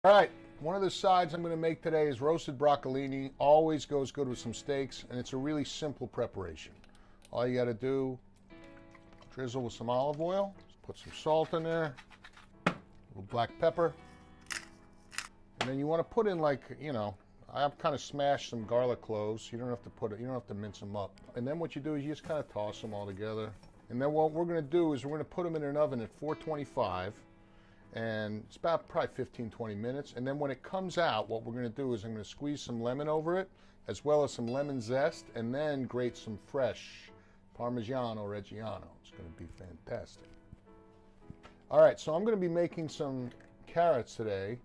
All right, one of the sides I'm going to make today is roasted broccolini. Always goes good with some steaks, and it's a really simple preparation. All you got to do, drizzle with some olive oil, put some salt in there, a little black pepper, and then you want to put in, like, I've kind of smashed some garlic cloves. You don't have to you don't have to mince them up. And then what you do is you just kind of toss them all together. And then what we're going to do is we're going to put them in an oven at 425. And it's about probably 15-20 minutes. And then when it comes out, what we're going to do is I'm going to squeeze some lemon over it, as well as some lemon zest, and then grate some fresh Parmigiana or reggiano. It's going to be fantastic. All right, so I'm going to be making some carrots today.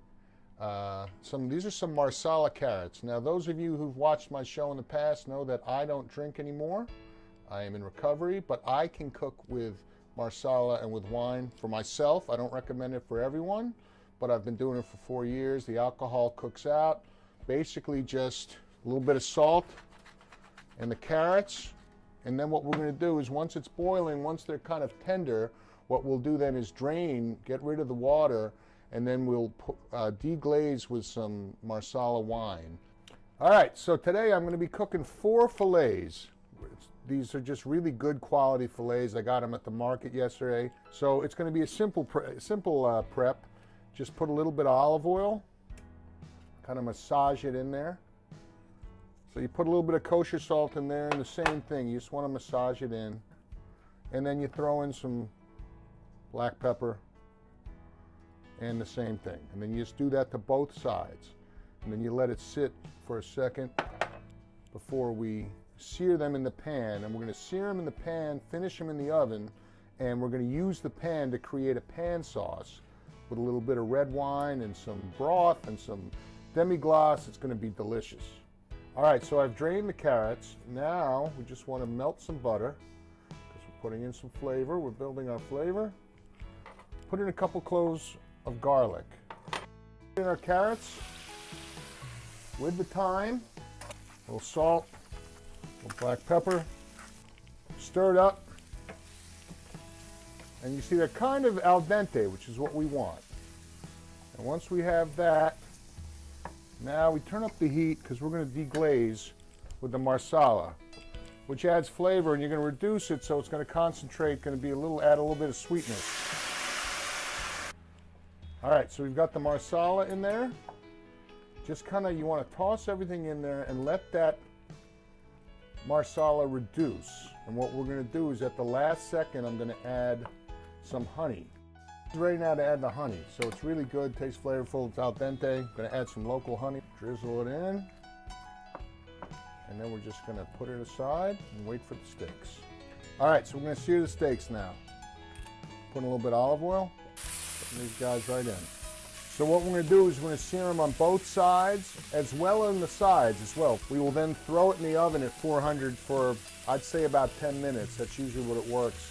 These are some Marsala carrots. Now, those of you who've watched my show in the past know that I don't drink anymore. I am in recovery, but I can cook with Marsala and with wine for myself. I don't recommend it for everyone, but I've been doing it for 4 years. The alcohol cooks out. Basically just a little bit of salt and the carrots. And then what we're going to do is once it's boiling, once they're kind of tender, what we'll do then is drain, get rid of the water, and then we'll deglaze with some Marsala wine. All right, so today I'm going to be cooking 4 fillets. These are just really good quality fillets. I got them at the market yesterday. So it's going to be a simple prep. Just put a little bit of olive oil, kind of massage it in there. So you put a little bit of kosher salt in there, and the same thing. You just want to massage it in. And then you throw in some black pepper and the same thing. And then you just do that to both sides. And then you let it sit for a second before we sear them in the pan. And we're going to sear them in the pan, finish them in the oven, and we're going to use the pan to create a pan sauce with a little bit of red wine and some broth and some demi-glace. It's going to be delicious. All right, so I've drained the carrots. Now we just want to melt some butter because we're putting in some flavor. We're building our flavor. Put in a couple cloves of garlic. Put in our carrots with the thyme, a little salt, a little black pepper, stir it up, and you see they're kind of al dente, which is what we want. And once we have that, now we turn up the heat because we're going to deglaze with the Marsala, which adds flavor, and you're going to reduce it so it's going to concentrate, going to be add a little bit of sweetness. All right, so we've got the Marsala in there. Just kind of, you want to toss everything in there and let that Marsala reduce. And what we're going to do is at the last second, I'm going to add some honey. It's ready now to add the honey. So it's really good, tastes flavorful, it's al dente. I'm going to add some local honey, drizzle it in. And then we're just going to put it aside and wait for the steaks. All right, so we're going to sear the steaks now. Put in a little bit of olive oil. Putting these guys right in. So what we're going to do is we're going to sear them on both sides, as well as the sides as well. We will then throw it in the oven at 400 for, I'd say, about 10 minutes. That's usually what it works.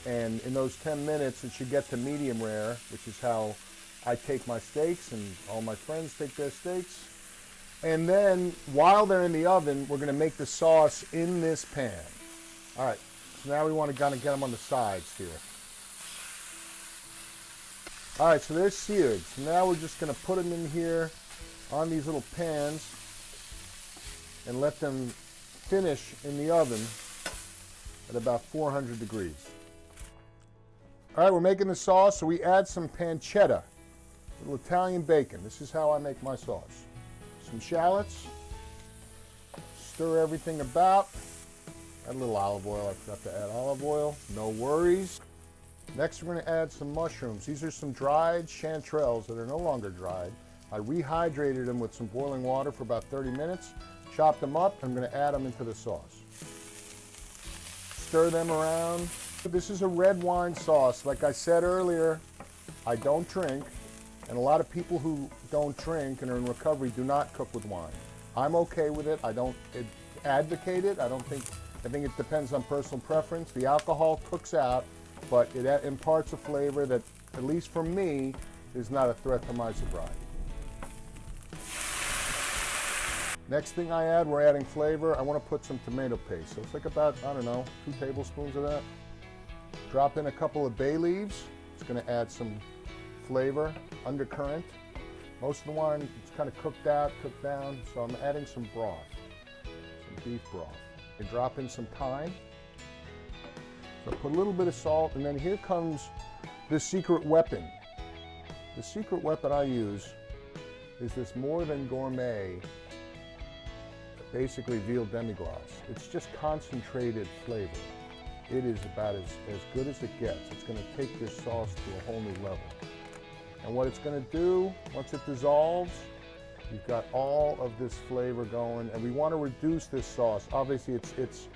And in those 10 minutes, it should get to medium rare, which is how I take my steaks and all my friends take their steaks. And then while they're in the oven, we're going to make the sauce in this pan. All right, so now we want to kind of get them on the sides here. All right, so they're seared. So now we're just going to put them in here on these little pans and let them finish in the oven at about 400 degrees. All right, we're making the sauce, so we add some pancetta, a little Italian bacon. This is how I make my sauce. Some shallots, stir everything about, add a little olive oil. I forgot to add olive oil, no worries. Next, we're going to add some mushrooms. These are some dried chanterelles that are no longer dried. I rehydrated them with some boiling water for about 30 minutes, chopped them up, and I'm going to add them into the sauce. Stir them around. This is a red wine sauce. Like I said earlier, I don't drink, and a lot of people who don't drink and are in recovery do not cook with wine. I'm okay with it. I don't advocate it. I think it depends on personal preference. The alcohol cooks out, but it imparts a flavor that, at least for me, is not a threat to my sobriety. Next thing I add, we're adding flavor. I want to put some tomato paste. So it's like about, I don't know, 2 tablespoons of that. Drop in a couple of bay leaves. It's going to add some flavor, undercurrent. Most of the wine is kind of cooked out, cooked down, so I'm adding some broth, some beef broth. I drop in some thyme. So I put a little bit of salt, and then here comes the secret weapon. The secret weapon I use is this More Than Gourmet, basically veal demi-glace. It's just concentrated flavor. It is about as good as it gets. It's going to take this sauce to a whole new level. And what it's going to do, once it dissolves, you've got all of this flavor going, and we want to reduce this sauce. Obviously, it's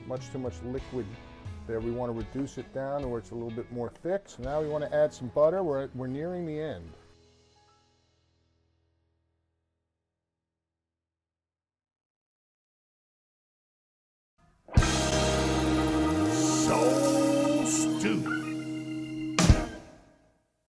much too much liquid there. We want to reduce it down to where it's a little bit more thick. So now we want to add some butter. We're nearing the end. So